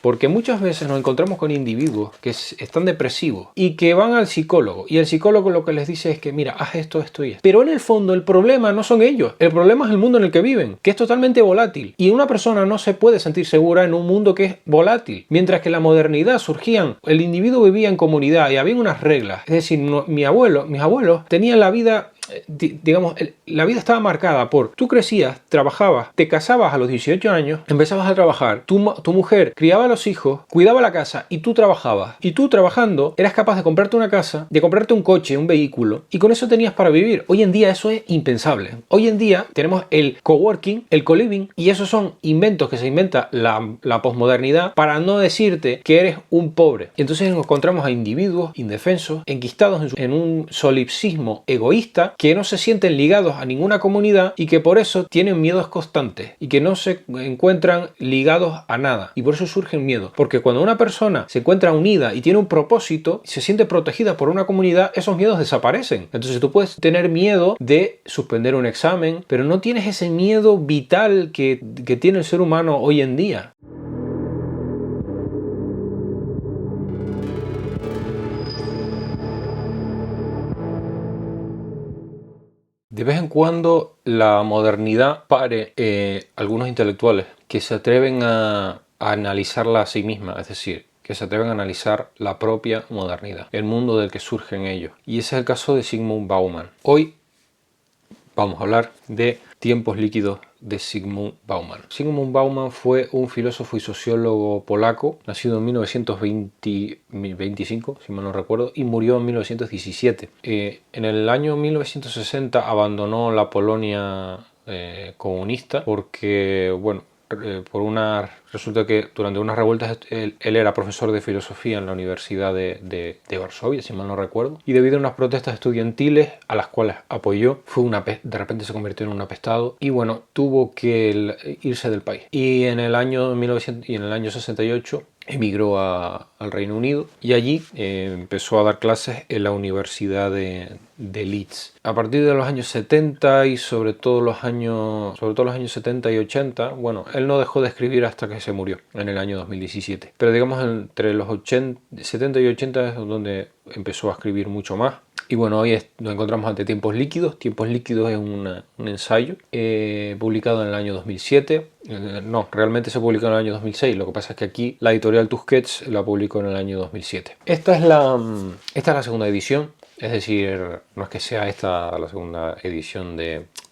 Porque muchas veces nos encontramos con individuos que están depresivos y que van al psicólogo, y el psicólogo lo que les dice es que mira, haz esto, esto y esto. Pero en el fondo el problema no son ellos, el problema es el mundo en el que viven, que es totalmente volátil. Y una persona no se puede sentir segura en un mundo que es volátil. Mientras que en la modernidad surgían, el individuo vivía en comunidad y había unas reglas. Es decir, mis abuelos tenían la vida, digamos, la vida estaba marcada por tú crecías, trabajabas, te casabas a los 18 años, empezabas a trabajar, tu mujer criaba a los hijos, cuidaba la casa y tú trabajabas. Y tú trabajando eras capaz de comprarte una casa, de comprarte un coche, un vehículo, y con eso tenías para vivir. Hoy en día eso es impensable. Hoy en día tenemos el coworking, el co-living, y esos son inventos que se inventa la posmodernidad para no decirte que eres un pobre. Y entonces nos encontramos a individuos indefensos, enquistados en un solipsismo egoísta, que no se sienten ligados a ninguna comunidad y que por eso tienen miedos constantes y que no se encuentran ligados a nada. Y por eso surgen miedos. Porque cuando una persona se encuentra unida y tiene un propósito, se siente protegida por una comunidad, esos miedos desaparecen. Entonces tú puedes tener miedo de suspender un examen, pero no tienes ese miedo vital que tiene el ser humano hoy en día. De vez en cuando la modernidad pare algunos intelectuales que se atreven a analizarla a sí misma, es decir, que se atreven a analizar la propia modernidad, el mundo del que surgen ellos. Y ese es el caso de Zygmunt Bauman. Hoy vamos a hablar de Tiempos líquidos de Zygmunt Bauman. Zygmunt Bauman fue un filósofo y sociólogo polaco, nacido en 1925, si mal no recuerdo, y murió en 1917. En el año 1960 abandonó la Polonia comunista porque, bueno, resulta que durante unas revueltas él era profesor de filosofía en la Universidad de Varsovia, si mal no recuerdo, y debido a unas protestas estudiantiles a las cuales apoyó, de repente se convirtió en un apestado y bueno, tuvo que irse del país. Y en el año 68 emigró al Reino Unido y allí empezó a dar clases en la Universidad de Leeds. A partir de los años 70 y sobre todo los años 70 y 80, bueno, él no dejó de escribir hasta que se murió en el año 2017. Pero digamos entre los 70 y 80 es donde empezó a escribir mucho más. Y bueno, hoy nos encontramos ante Tiempos líquidos. Tiempos líquidos es un ensayo publicado en el año 2007. No, realmente se publicó en el año 2006. Lo que pasa es que aquí la editorial Tusquets la publicó en el año 2007. Esta es la segunda edición. Es decir, no es que sea esta la segunda edición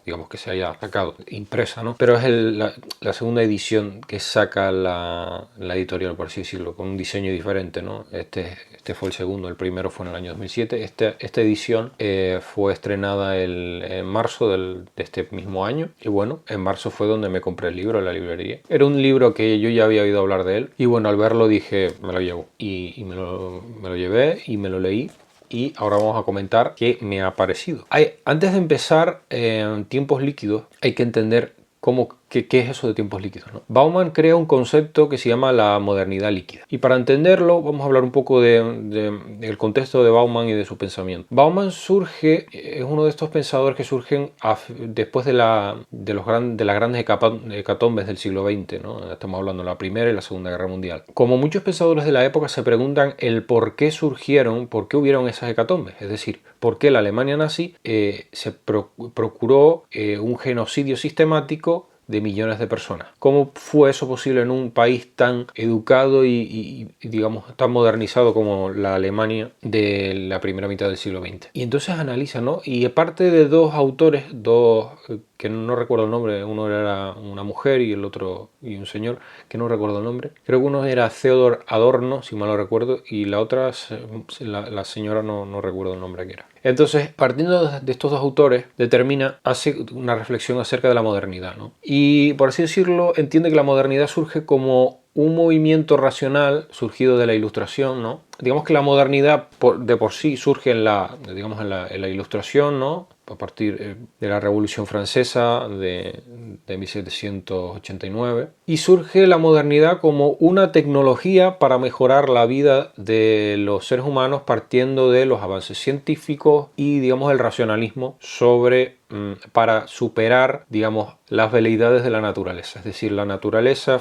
digamos que se haya sacado impresa, ¿no? Pero es la segunda edición que saca la editorial, por así decirlo, con un diseño diferente, ¿no? Este fue el segundo, el primero fue en el año 2007. Esta edición fue estrenada en marzo de este mismo año. Y bueno, en marzo fue donde me compré el libro en la librería. Era un libro que yo ya había oído hablar de él. Y bueno, al verlo dije, me lo llevo. Y me lo llevé y me lo leí. Y ahora vamos a comentar qué me ha parecido. Antes de empezar Tiempos líquidos, hay que entender qué es eso de tiempos líquidos, ¿no? Bauman crea un concepto que se llama la modernidad líquida. Y para entenderlo, vamos a hablar un poco del contexto de Bauman y de su pensamiento. Bauman es uno de estos pensadores que surgen después de las grandes hecatombes del siglo XX, ¿no? Estamos hablando de la Primera y la Segunda Guerra Mundial. Como muchos pensadores de la época se preguntan el por qué hubieron esas hecatombes. Es decir, por qué la Alemania nazi se procuró un genocidio sistemático de millones de personas. ¿Cómo fue eso posible en un país tan educado y digamos tan modernizado como la Alemania de la primera mitad del siglo XX? Y entonces analiza, ¿no? Y aparte de dos autores, que no recuerdo el nombre, uno era una mujer y el otro y un señor que no recuerdo el nombre. Creo que uno era Theodor Adorno, si mal no recuerdo, y la otra, la señora no recuerdo el nombre que era. Entonces, partiendo de estos dos autores, hace una reflexión acerca de la modernidad, ¿no? Y por así decirlo, entiende que la modernidad surge como un movimiento racional surgido de la Ilustración, ¿no? Digamos que la modernidad de por sí surge en la Ilustración, ¿no? A partir de la Revolución Francesa de 1789. Y surge la modernidad como una tecnología para mejorar la vida de los seres humanos partiendo de los avances científicos y, digamos, el racionalismo sobre para superar, digamos, las veleidades de la naturaleza. Es decir, la naturaleza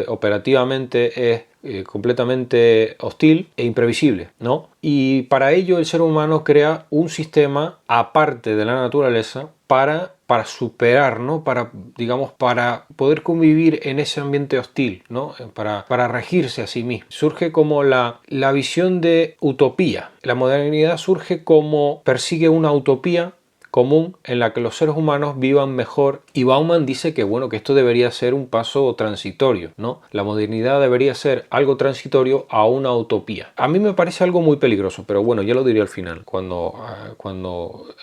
operativamente es completamente hostil e imprevisible, ¿no? Y para ello el ser humano crea un sistema aparte de la naturaleza para superar, ¿no? Para, digamos, para poder convivir en ese ambiente hostil, ¿no? Para regirse a sí mismo. Surge como la visión de utopía. La modernidad surge como persigue una utopía común en la que los seres humanos vivan mejor, y Bauman dice que bueno, que esto debería ser un paso transitorio, ¿no? La modernidad debería ser algo transitorio a una utopía. A mí me parece algo muy peligroso, pero bueno, ya lo diré al final cuando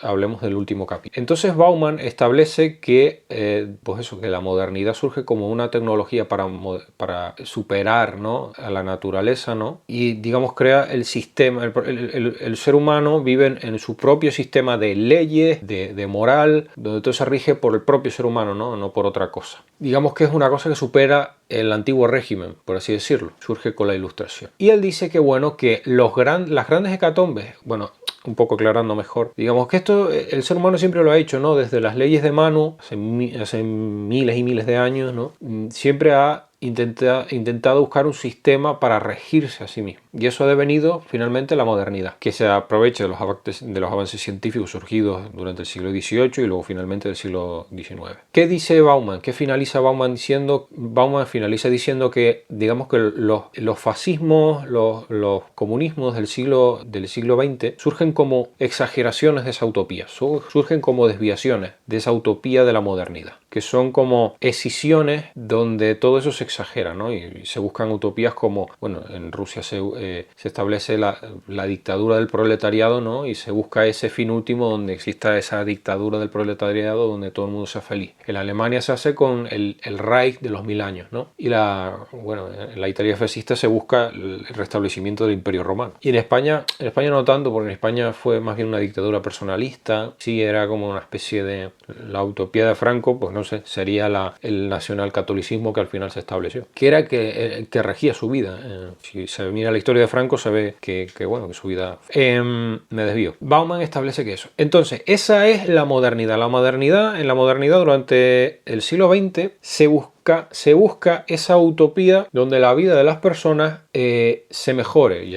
hablemos del último capítulo. Entonces Bauman establece que pues eso, que la modernidad surge como una tecnología para superar, ¿no?, a la naturaleza, ¿no? Y digamos crea el sistema, el ser humano vive en su propio sistema de leyes, de moral, donde todo se rige por el propio ser humano, no por otra cosa. Digamos que es una cosa que supera el antiguo régimen, por así decirlo. Surge con la Ilustración. Y él dice que bueno, que las grandes hecatombes, bueno, un poco aclarando mejor, digamos que esto el ser humano siempre lo ha hecho, ¿no? Desde las leyes de Manu, hace miles y miles de años, ¿no? Siempre ha intentado buscar un sistema para regirse a sí mismo. Y eso ha devenido finalmente la modernidad, que se aprovecha de los avances científicos surgidos durante el siglo XVIII y luego finalmente del siglo XIX. ¿Qué dice Bauman? ¿Qué finaliza Bauman diciendo? Bauman finaliza diciendo que, digamos que los fascismos, los comunismos del siglo XX surgen como exageraciones de esa utopía, surgen como desviaciones de esa utopía de la modernidad, que son como escisiones donde todo eso se exagera, ¿no? Y se buscan utopías como, bueno, en Rusia se establece la dictadura del proletariado, ¿no? Y se busca ese fin último donde exista esa dictadura del proletariado donde todo el mundo sea feliz. En Alemania se hace con el Reich de los 1000 años, ¿no? Y en la Italia fascista se busca el restablecimiento del Imperio Romano. Y en España no tanto, porque en España fue más bien una dictadura personalista. Sí, era como una especie de la utopía de Franco, pues no sé, sería el nacionalcatolicismo que al final se estableció, que era que regía su vida. Si se mira la historia de Franco se ve que su vida... me desvío. Bauman establece que eso. Entonces, esa es la modernidad. En la modernidad durante el siglo XX se busca esa utopía donde la vida de las personas se mejore.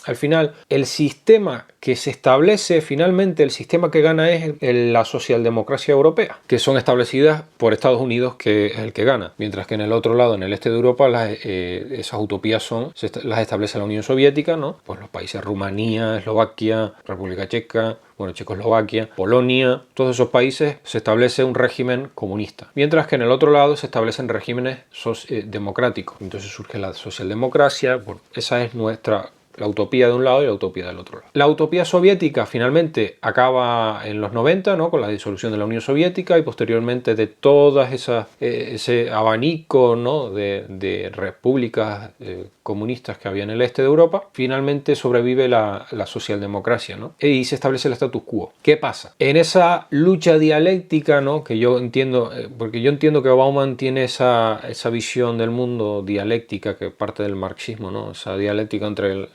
Al final, el sistema que se establece, finalmente el sistema que gana es la socialdemocracia europea, que son establecidas por Estados Unidos, que es el que gana. Mientras que en el otro lado, en el este de Europa, esas utopías las establece la Unión Soviética, ¿no? Pues los países Rumanía, Eslovaquia, República Checa, Checoslovaquia, Polonia, todos esos países se establece un régimen comunista. Mientras que en el otro lado se establecen regímenes democráticos. Entonces surge la socialdemocracia. Bueno, esa es la utopía de un lado y la utopía del otro lado. La utopía soviética finalmente acaba en los 90, ¿no?, con la disolución de la Unión Soviética, y posteriormente de todas ese abanico, ¿no?, de repúblicas comunistas que había en el este de Europa, finalmente sobrevive la socialdemocracia, ¿no? Y se establece el status quo. ¿Qué pasa? En esa lucha dialéctica, ¿no?, que yo entiendo, porque yo entiendo que Bauman tiene esa visión del mundo dialéctica que parte del marxismo, ¿no?, esa dialéctica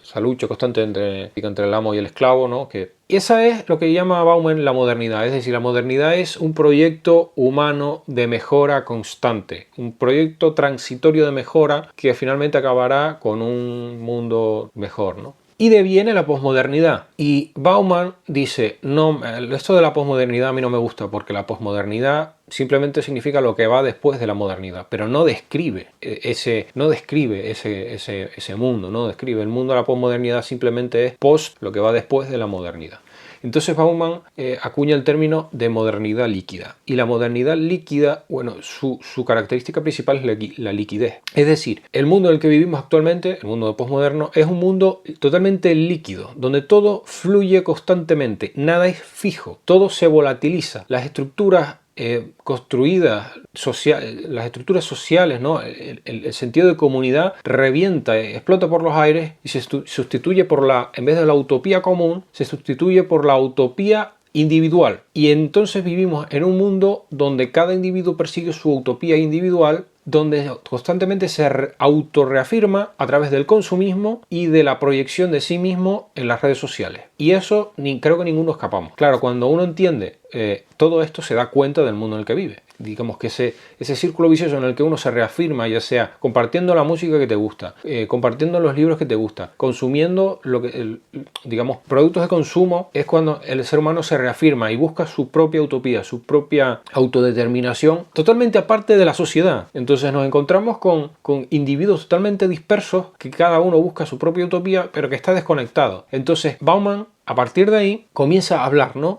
esa lucha constante entre el amo y el esclavo, ¿no? Y esa es lo que llama Bauman la modernidad. Es decir, la modernidad es un proyecto humano de mejora constante, un proyecto transitorio de mejora que finalmente acabará con un mundo mejor, ¿no? Y deviene la posmodernidad. Y Bauman dice, no, esto de la posmodernidad a mí no me gusta, porque la posmodernidad simplemente significa lo que va después de la modernidad, pero no describe ese mundo, no describe el mundo de la posmodernidad, simplemente es lo que va después de la modernidad. Entonces Bauman acuña el término de modernidad líquida. Y la modernidad líquida, bueno, su característica principal es la liquidez. Es decir, el mundo en el que vivimos actualmente, el mundo posmoderno, es un mundo totalmente líquido, donde todo fluye constantemente, nada es fijo, todo se volatiliza. Las estructuras construidas, las estructuras sociales, ¿no? El sentido de comunidad revienta, explota por los aires y se sustituye en vez de la utopía común, se sustituye por la utopía individual. Y entonces vivimos en un mundo donde cada individuo persigue su utopía individual donde constantemente se autorreafirma a través del consumismo y de la proyección de sí mismo en las redes sociales. Y eso creo que ninguno escapamos. Claro, cuando uno entiende todo esto, se da cuenta del mundo en el que vive. Digamos que ese círculo vicioso en el que uno se reafirma, ya sea compartiendo la música que te gusta, compartiendo los libros que te gusta, consumiendo digamos, productos de consumo, es cuando el ser humano se reafirma y busca su propia utopía, su propia autodeterminación, totalmente aparte de la sociedad. Entonces nos encontramos con individuos totalmente dispersos, que cada uno busca su propia utopía, pero que está desconectado. Entonces Bauman, a partir de ahí, comienza a hablar, ¿no?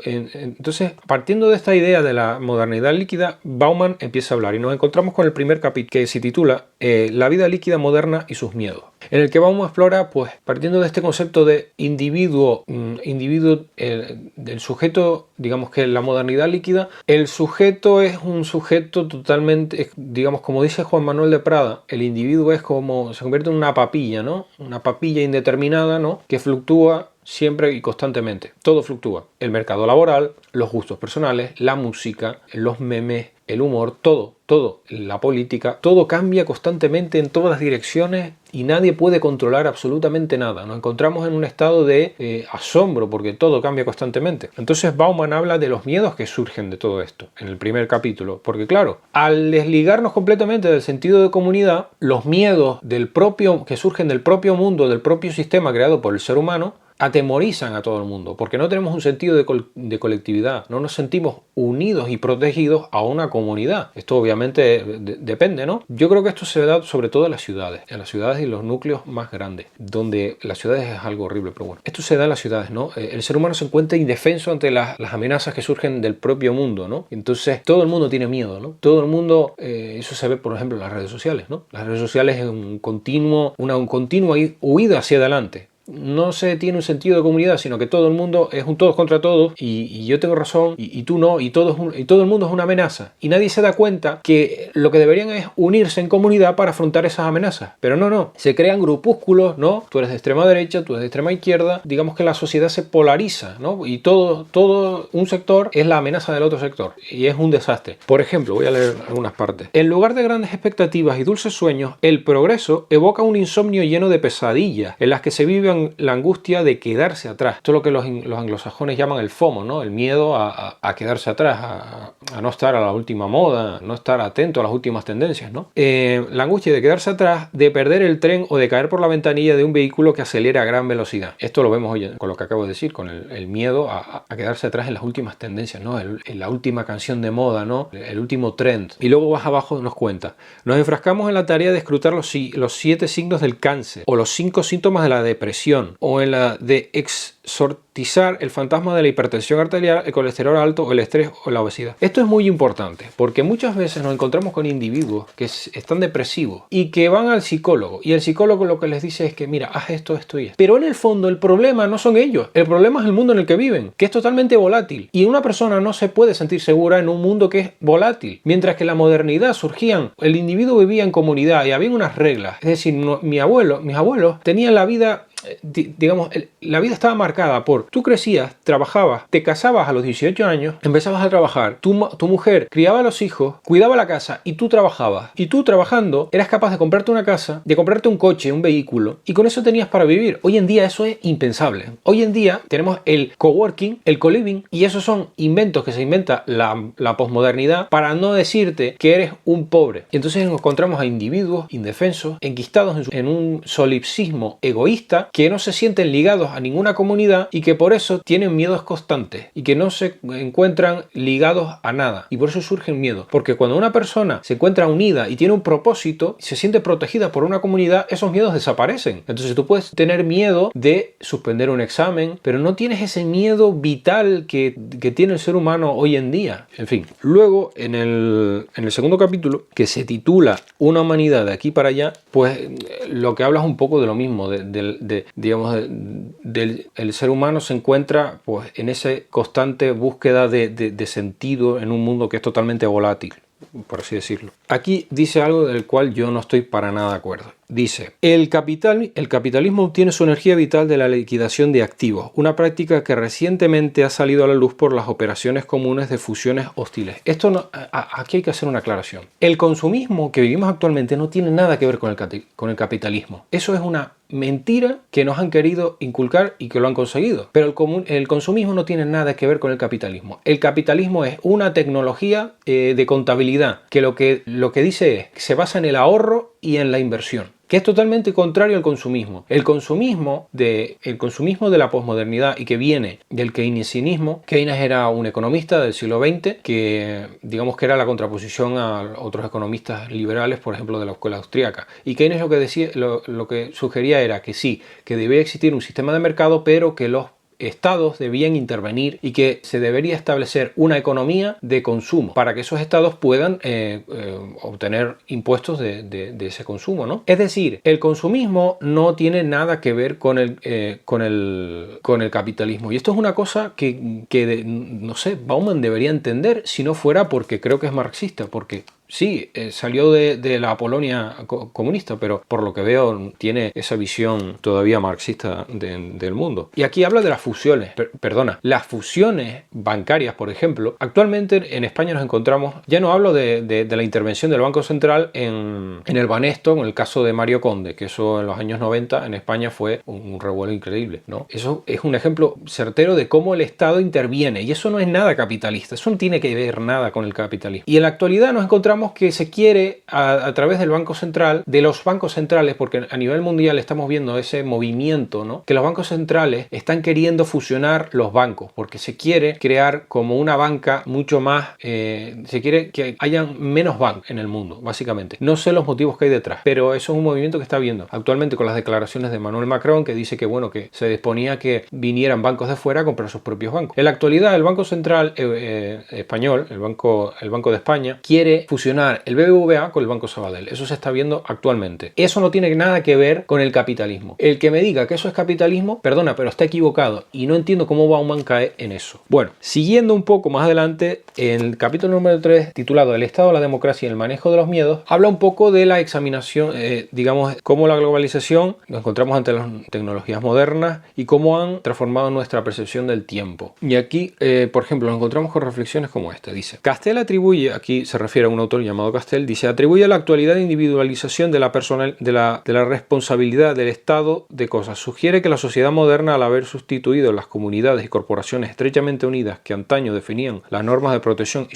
Entonces, partiendo de esta idea de la modernidad líquida, Bauman empieza a hablar y nos encontramos con el primer capítulo, que se titula La vida líquida moderna y sus miedos, en el que Bauman explora, pues, partiendo de este concepto de individuo, del sujeto, digamos que en la modernidad líquida, el sujeto es un sujeto totalmente, digamos, como dice Juan Manuel de Prada, el individuo es como, se convierte en una papilla, ¿no? Una papilla indeterminada, ¿no? Que fluctúa siempre y constantemente. Todo fluctúa. El mercado laboral, los gustos personales, la música, los memes, el humor, todo, la política, todo cambia constantemente en todas las direcciones y nadie puede controlar absolutamente nada. Nos encontramos en un estado de asombro porque todo cambia constantemente. Entonces Bauman habla de los miedos que surgen de todo esto en el primer capítulo, porque claro, al desligarnos completamente del sentido de comunidad, los miedos que surgen del propio mundo, del propio sistema creado por el ser humano, atemorizan a todo el mundo, porque no tenemos un sentido de colectividad, no nos sentimos unidos y protegidos a una comunidad. Esto obviamente depende, ¿no? Yo creo que esto se da sobre todo en las ciudades y los núcleos más grandes, donde las ciudades es algo horrible, pero bueno, esto se da en las ciudades, ¿no? El ser humano se encuentra indefenso ante las amenazas que surgen del propio mundo, ¿no? Entonces todo el mundo tiene miedo, ¿no? Todo el mundo, eso se ve por ejemplo en las redes sociales, ¿no? Las redes sociales es una continua huida hacia adelante. No se tiene un sentido de comunidad, sino que todo el mundo es un todos contra todos y yo tengo razón y tú no, y todo el mundo es una amenaza. Y nadie se da cuenta que lo que deberían es unirse en comunidad para afrontar esas amenazas. Pero no. Se crean grupúsculos, ¿no? Tú eres de extrema derecha, tú eres de extrema izquierda. Digamos que la sociedad se polariza, ¿no? Y todo un sector es la amenaza del otro sector. Y es un desastre. Por ejemplo, voy a leer algunas partes. En lugar de grandes expectativas y dulces sueños, el progreso evoca un insomnio lleno de pesadillas en las que se viven la angustia de quedarse atrás. Esto es lo que los anglosajones llaman el FOMO, ¿no? El miedo a quedarse atrás, a no estar a la última moda, no estar atento a las últimas tendencias, ¿no? La angustia de quedarse atrás, de perder el tren o de caer por la ventanilla de un vehículo que acelera a gran velocidad. Esto lo vemos hoy con lo que acabo de decir, con el miedo a quedarse atrás en las últimas tendencias, ¿no? En la última canción de moda, ¿no? El último trend. Y luego más abajo nos cuenta: nos enfrascamos en la tarea de escrutar los 7 signos del cáncer, o los 5 síntomas de la depresión, o en la de exorcizar el fantasma de la hipertensión arterial, el colesterol alto, o el estrés o la obesidad. Esto es muy importante porque muchas veces nos encontramos con individuos que están depresivos y que van al psicólogo, y el psicólogo lo que les dice es que mira, haz esto, esto y esto. Pero en el fondo el problema no son ellos, el problema es el mundo en el que viven, que es totalmente volátil, y una persona no se puede sentir segura en un mundo que es volátil. Mientras que en la modernidad el individuo vivía en comunidad y había unas reglas. Es decir, mis abuelos tenían la vida, digamos, la vida estaba marcada por: tú crecías, trabajabas, te casabas a los 18 años, empezabas a trabajar, tu mujer criaba a los hijos, cuidaba la casa y tú trabajabas. Y tú trabajando eras capaz de comprarte una casa, de comprarte un coche, un vehículo, y con eso tenías para vivir. Hoy en día eso es impensable. Hoy en día tenemos el coworking, el co-living, y esos son inventos que se inventa la posmodernidad para no decirte que eres un pobre. Y entonces nos encontramos a individuos indefensos, enquistados en un solipsismo egoísta, que no se sienten ligados a ninguna comunidad y que por eso tienen miedos constantes y que no se encuentran ligados a nada, y por eso surgen miedos. Porque cuando una persona se encuentra unida y tiene un propósito, se siente protegida por una comunidad, esos miedos desaparecen. Entonces tú puedes tener miedo de suspender un examen, pero no tienes ese miedo vital que tiene el ser humano hoy en día. En fin, luego en el segundo capítulo, que se titula Una humanidad de aquí para allá, pues lo que habla es un poco de lo mismo, el ser humano se encuentra pues en esa constante búsqueda de sentido en un mundo que es totalmente volátil, por así decirlo. Aquí dice algo del cual yo no estoy para nada de acuerdo, Dice, el capitalismo obtiene su energía vital de la liquidación de activos, una práctica que recientemente ha salido a la luz por las operaciones comunes de fusiones hostiles. Esto no, aquí hay que hacer una aclaración. El consumismo que vivimos actualmente no tiene nada que ver con el capitalismo. Eso es una mentira que nos han querido inculcar y que lo han conseguido. Pero el consumismo no tiene nada que ver con el capitalismo. El capitalismo es una tecnología de contabilidad que lo que dice es que se basa en el ahorro y en la inversión, que es totalmente contrario al consumismo. El consumismo de la posmodernidad y que viene del keynesianismo. Keynes era un economista del siglo XX que digamos que era la contraposición a otros economistas liberales, por ejemplo de la escuela austríaca. Y Keynes lo que decía, lo que sugería era que sí, que debía existir un sistema de mercado, pero que los estados debían intervenir y que se debería establecer una economía de consumo para que esos estados puedan obtener impuestos de ese consumo, ¿no? Es decir, el consumismo no tiene nada que ver con el capitalismo, y esto es una cosa que no sé, Bauman debería entender, si no fuera porque creo que es marxista, porque sí, salió de la Polonia comunista, pero por lo que veo tiene esa visión todavía marxista del mundo. Y aquí habla de las fusiones, las fusiones bancarias, por ejemplo. Actualmente en España nos encontramos, ya no hablo de la intervención del Banco Central en el Banesto, en el caso de Mario Conde, que eso en los años 90 en España fue un revuelo increíble, ¿no? Eso es un ejemplo certero de cómo el Estado interviene, y eso no es nada capitalista, eso no tiene que ver nada con el capitalismo. Y en la actualidad nos encontramos que se quiere a través del Banco Central, de los bancos centrales, porque a nivel mundial estamos viendo ese movimiento, ¿no? Que los bancos centrales están queriendo fusionar los bancos, porque se quiere crear como una banca mucho más, se quiere que haya menos bancos en el mundo, básicamente. No sé los motivos que hay detrás, pero eso es un movimiento que está habiendo actualmente con las declaraciones de Emmanuel Macron, que dice que bueno, que se disponía que vinieran bancos de fuera a comprar sus propios bancos. En la actualidad el Banco Central español, el Banco de España, quiere fusionar el BBVA con el Banco Sabadell. Eso se está viendo actualmente. Eso no tiene nada que ver con el capitalismo. El que me diga que eso es capitalismo, perdona, pero está equivocado, y no entiendo cómo Bauman cae en eso. Bueno, siguiendo un poco más adelante, en el capítulo número 3, titulado El Estado, la democracia y el manejo de los miedos, habla un poco de la examinación, digamos, cómo la globalización nos encontramos ante las tecnologías modernas y cómo han transformado nuestra percepción del tiempo. Y aquí, por ejemplo, nos encontramos con reflexiones como esta. Dice, Castell atribuye, aquí se refiere a un autor llamado Castell, dice, atribuye a la actualidad de individualización de la responsabilidad del estado de cosas. Sugiere que la sociedad moderna, al haber sustituido las comunidades y corporaciones estrechamente unidas que antaño definían las normas de protección y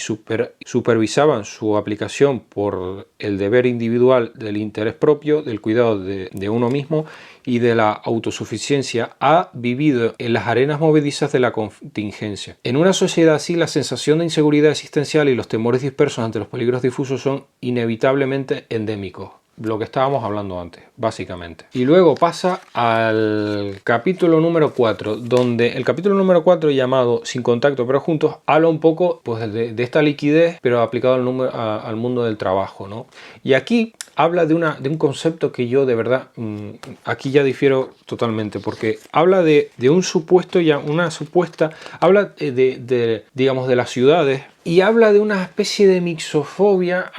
supervisaban su aplicación por el deber individual del interés propio, del cuidado de uno mismo y de la autosuficiencia, ha vivido en las arenas movedizas de la contingencia. En una sociedad así, la sensación de inseguridad existencial y los temores dispersos ante los peligros difusos son inevitablemente endémicos. Lo que estábamos hablando antes, básicamente. Y luego pasa al capítulo número 4, donde el capítulo número 4, llamado Sin contacto pero juntos, habla un poco pues, de esta liquidez, pero aplicado al mundo del trabajo, ¿no? Y aquí habla de un concepto que yo de verdad, aquí ya difiero totalmente, porque habla de un supuesto, habla digamos, de las ciudades, y habla de una especie de mixofobia,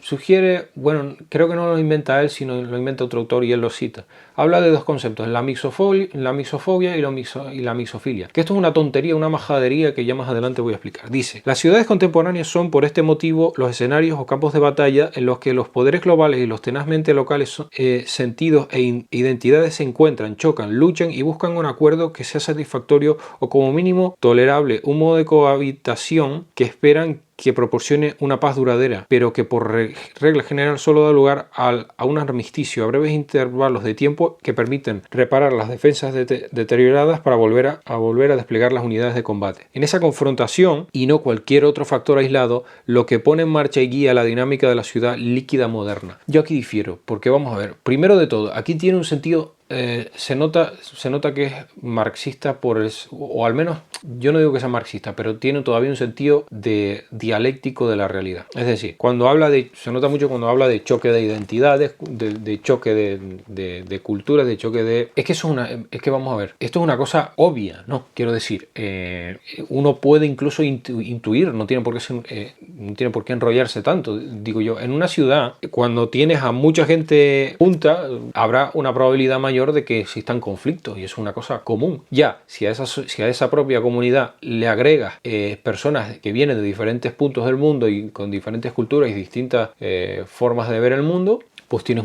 sugiere, bueno, creo que no lo inventa él, sino lo inventa otro autor y él lo cita. Habla de dos conceptos, la mixofobia y la mixofilia. Que esto es una tontería, una majadería que ya más adelante voy a explicar. Dice, las ciudades contemporáneas son por este motivo los escenarios o campos de batalla en los que los poderes globales y los tenazmente locales sentidos e identidades se encuentran, chocan, luchan y buscan un acuerdo que sea satisfactorio o como mínimo tolerable, un modo de cohabitación que esperan que proporcione una paz duradera, pero que por regla general solo da lugar a un armisticio a breves intervalos de tiempo que permiten reparar las defensas deterioradas para volver a desplegar las unidades de combate. En esa confrontación, y no cualquier otro factor aislado, lo que pone en marcha y guía la dinámica de la ciudad líquida moderna. Yo aquí difiero, porque vamos a ver, primero de todo, aquí tiene un sentido... se nota que es marxista o al menos yo no digo que sea marxista, pero tiene todavía un sentido de dialéctico de la realidad. Es decir, se nota mucho cuando habla de choque de identidades, de choque de culturas, de choque de... Es que vamos a ver, esto es una cosa obvia, ¿no? Quiero decir, uno puede incluso intuir, no tiene por qué enrollarse tanto. Digo yo, en una ciudad, cuando tienes a mucha gente junta, habrá una probabilidad mayor de que existan conflictos, y es una cosa común. Ya, si a esa propia comunidad le agregas personas que vienen de diferentes puntos del mundo y con diferentes culturas y distintas formas de ver el mundo, pues tienes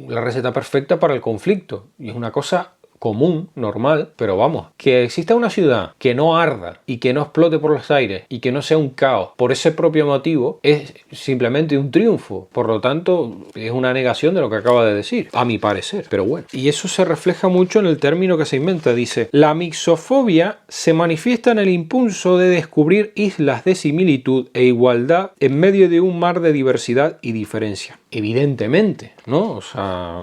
la receta perfecta para el conflicto. Y es una cosa común, normal, pero vamos, que exista una ciudad que no arda y que no explote por los aires y que no sea un caos por ese propio motivo es simplemente un triunfo. Por lo tanto, es una negación de lo que acaba de decir, a mi parecer, pero bueno. Y eso se refleja mucho en el término que se inventa. Dice, la mixofobia se manifiesta en el impulso de descubrir islas de similitud e igualdad en medio de un mar de diversidad y diferencia. Evidentemente, ¿no? O sea...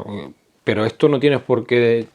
Pero esto no tienes por qué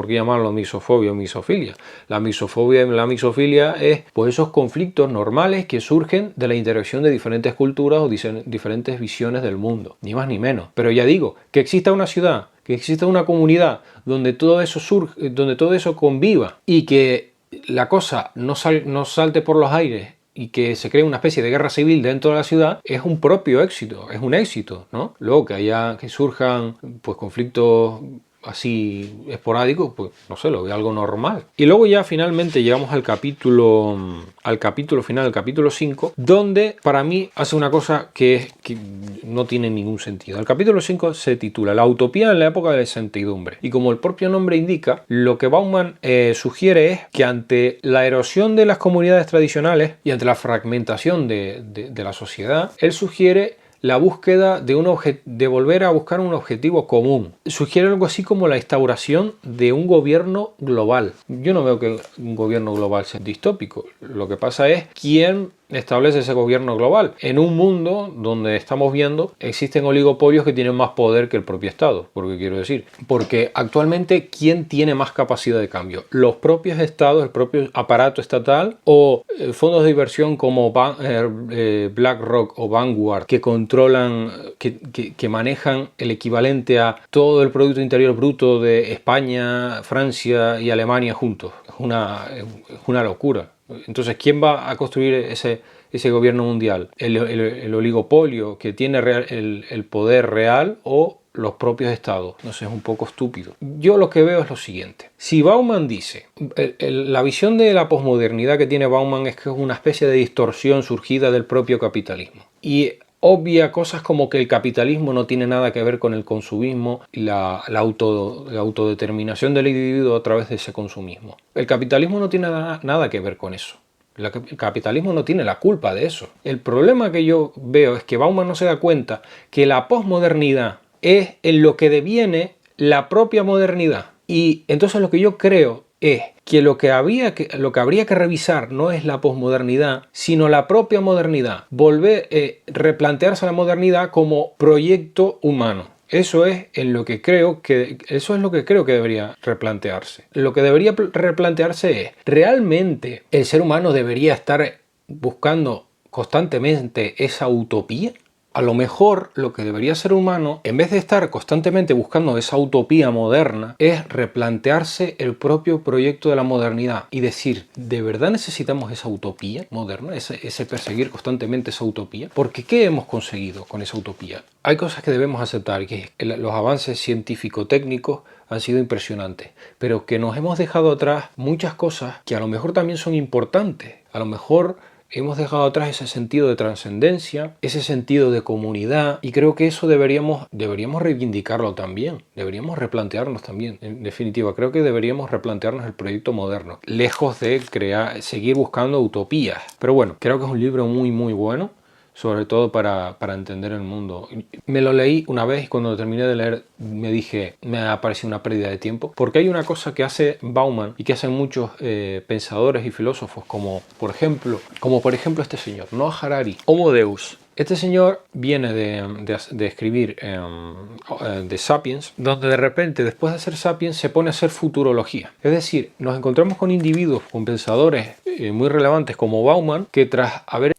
llamarlo misofobia o misofilia. La misofobia y la misofilia es pues esos conflictos normales que surgen de la interacción de diferentes culturas o diferentes visiones del mundo, ni más ni menos. Pero ya digo, que exista una ciudad, que exista una comunidad donde todo eso surge, donde todo eso conviva y que la cosa no salte por los aires y que se cree una especie de guerra civil dentro de la ciudad, es un propio éxito, es un éxito, ¿no? Luego que surjan pues conflictos así esporádicos, pues no sé, lo veo algo normal. Y luego ya finalmente llegamos al capítulo final, el capítulo 5, donde para mí hace una cosa que no tiene ningún sentido. El capítulo 5 se titula La utopía en la época de la incertidumbre. Y como el propio nombre indica, lo que Bauman sugiere es que ante la erosión de las comunidades tradicionales y ante la fragmentación de la sociedad, él sugiere la búsqueda de volver a buscar un objetivo común. Sugiere algo así como la instauración de un gobierno global. Yo no veo que un gobierno global sea distópico. Lo que pasa es quién establece ese gobierno global en un mundo donde estamos viendo existen oligopolios que tienen más poder que el propio Estado. Porque actualmente ¿quién tiene más capacidad de cambio? ¿Los propios estados, el propio aparato estatal o fondos de inversión como BlackRock o Vanguard que controlan, que manejan el equivalente a todo el Producto Interior Bruto de España, Francia y Alemania juntos? Es una locura. Entonces, ¿quién va a construir ese gobierno mundial? ¿El oligopolio que tiene el poder real o los propios estados? No sé, es un poco estúpido. Yo lo que veo es lo siguiente. Si Bauman dice, la visión de la posmodernidad que tiene Bauman es que es una especie de distorsión surgida del propio capitalismo. Y obvia cosas como que el capitalismo no tiene nada que ver con el consumismo y la autodeterminación del individuo a través de ese consumismo. El capitalismo no tiene nada que ver con eso. El capitalismo no tiene la culpa de eso. El problema que yo veo es que Bauman no se da cuenta que la posmodernidad es en lo que deviene la propia modernidad. Y entonces lo que yo creo es que lo que habría que revisar no es la posmodernidad, sino la propia modernidad. Replantearse la modernidad como proyecto humano. Eso es lo que creo que debería replantearse. Lo que debería replantearse es, ¿realmente el ser humano debería estar buscando constantemente esa utopía? A lo mejor lo que debería ser humano, en vez de estar constantemente buscando esa utopía moderna, es replantearse el propio proyecto de la modernidad y decir, ¿de verdad necesitamos esa utopía moderna? Ese perseguir constantemente esa utopía. Porque ¿qué hemos conseguido con esa utopía? Hay cosas que debemos aceptar, que los avances científico-técnicos han sido impresionantes, pero que nos hemos dejado atrás muchas cosas que a lo mejor también son importantes. A lo mejor hemos dejado atrás ese sentido de trascendencia, ese sentido de comunidad, y creo que eso deberíamos reivindicarlo también, deberíamos replantearnos también. En definitiva, creo que deberíamos replantearnos el proyecto moderno, lejos de seguir buscando utopías. Pero bueno, creo que es un libro muy muy bueno, sobre todo para entender el mundo. Me lo leí una vez y cuando lo terminé de leer me ha parecido una pérdida de tiempo, porque hay una cosa que hace Bauman y que hacen muchos pensadores y filósofos, como por ejemplo este señor, Noah Harari, Homo Deus. Este señor viene de escribir de Sapiens, donde de repente, después de hacer Sapiens, se pone a hacer futurología. Es decir, nos encontramos con individuos, con pensadores muy relevantes como Bauman, que tras haber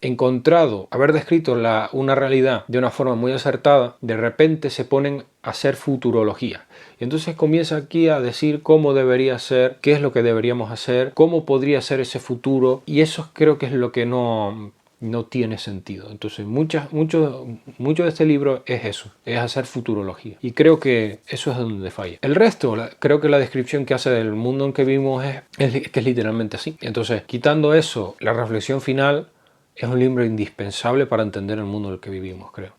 descrito una realidad de una forma muy acertada, de repente se ponen a hacer futurología. Y entonces comienza aquí a decir cómo debería ser, qué es lo que deberíamos hacer, cómo podría ser ese futuro, y eso creo que es lo que no tiene sentido. Entonces mucho de este libro es eso, es hacer futurología, y creo que eso es donde falla. El resto, creo que la descripción que hace del mundo en que vivimos es que es literalmente así. Entonces, quitando eso, la reflexión final es un libro indispensable para entender el mundo en el que vivimos, creo.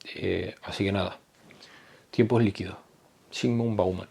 Así que nada, Tiempos líquidos, Zygmunt Bauman.